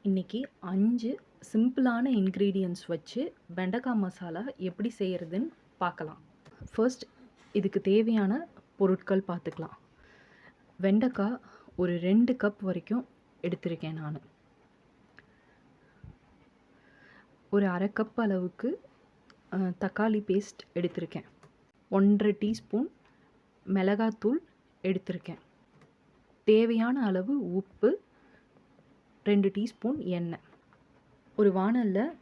இன்றைக்கி 5 சிம்பிளான இன்க்ரீடியன்ட்ஸ் வச்சு வெண்டைக்காய் மசாலா எப்படி செய்கிறதுன்னு பார்க்கலாம். ஃபர்ஸ்ட் இதுக்கு தேவையான பொருட்கள் பார்த்துக்கலாம். வெண்டைக்காய் ஒரு 2 கப் வரைக்கும் எடுத்திருக்கேன் நான். ஒரு அரை கப் அளவுக்கு தக்காளி பேஸ்ட் எடுத்திருக்கேன். 1.5 டீஸ்பூன் மிளகாத்தூள் எடுத்திருக்கேன். தேவையான அளவு உப்பு, 2 டீஸ்பூன் எண்ணெய். ஒரு வாணலில்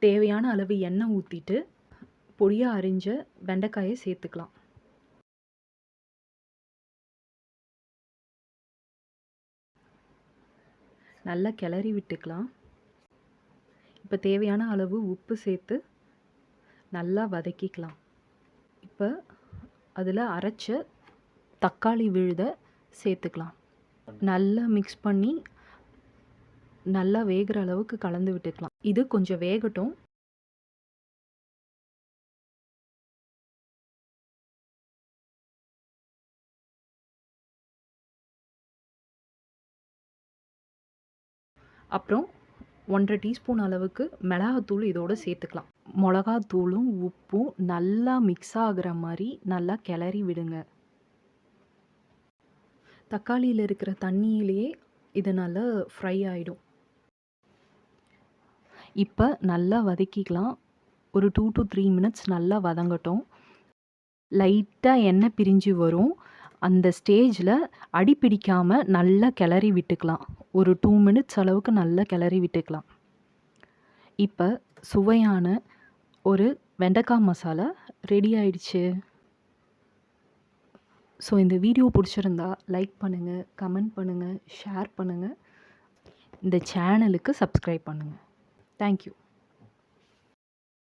தேவையான அளவு எண்ணெய் ஊற்றிட்டு பொடியாக அரிஞ்ச வெண்டைக்காயை சேர்த்துக்கலாம். நல்லா கிளறி விட்டுக்கலாம். இப்போ தேவையான அளவு உப்பு சேர்த்து நல்லா வதக்கிக்கலாம். இப்போ அதில் அரைச்ச தக்காளி விழுதை சேர்த்துக்கலாம். நல்லா மிக்ஸ் பண்ணி நல்லா வேகிற அளவுக்கு கலந்து விட்டுக்கலாம். இது கொஞ்சம் வேகட்டும். அப்புறம் 1.5 டீஸ்பூன் அளவுக்கு மிளகாத்தூள் இதோடு சேர்த்துக்கலாம். மிளகாத்தூளும் உப்பும் நல்லா மிக்ஸ் ஆகிற மாதிரி நல்லா கிளறி விடுங்க. தக்காளியில் இருக்கிற தண்ணியிலேயே இது நல்லா ஃப்ரை ஆகிடும். இப்போ நல்லா வதக்கிக்கலாம். ஒரு 2 to 3 மினிட்ஸ் நல்லா வதங்கட்டும். லைட்டாக எண்ணெய் பிரிஞ்சு வரும். அந்த ஸ்டேஜில் அடி பிடிக்காமல் நல்லா கிளறி விட்டுக்கலாம். ஒரு 2 மினிட்ஸ் அளவுக்கு நல்லா கிளறி விட்டுக்கலாம். இப்போ சுவையான ஒரு வெண்டைக்காய் மசாலா ரெடி ஆயிடுச்சு. ஸோ இந்த வீடியோ பிடிச்சிருந்தா லைக் பண்ணுங்கள், கமெண்ட் பண்ணுங்கள், ஷேர் பண்ணுங்கள். இந்த சேனலுக்கு சப்ஸ்கிரைப் பண்ணுங்கள். Thank you.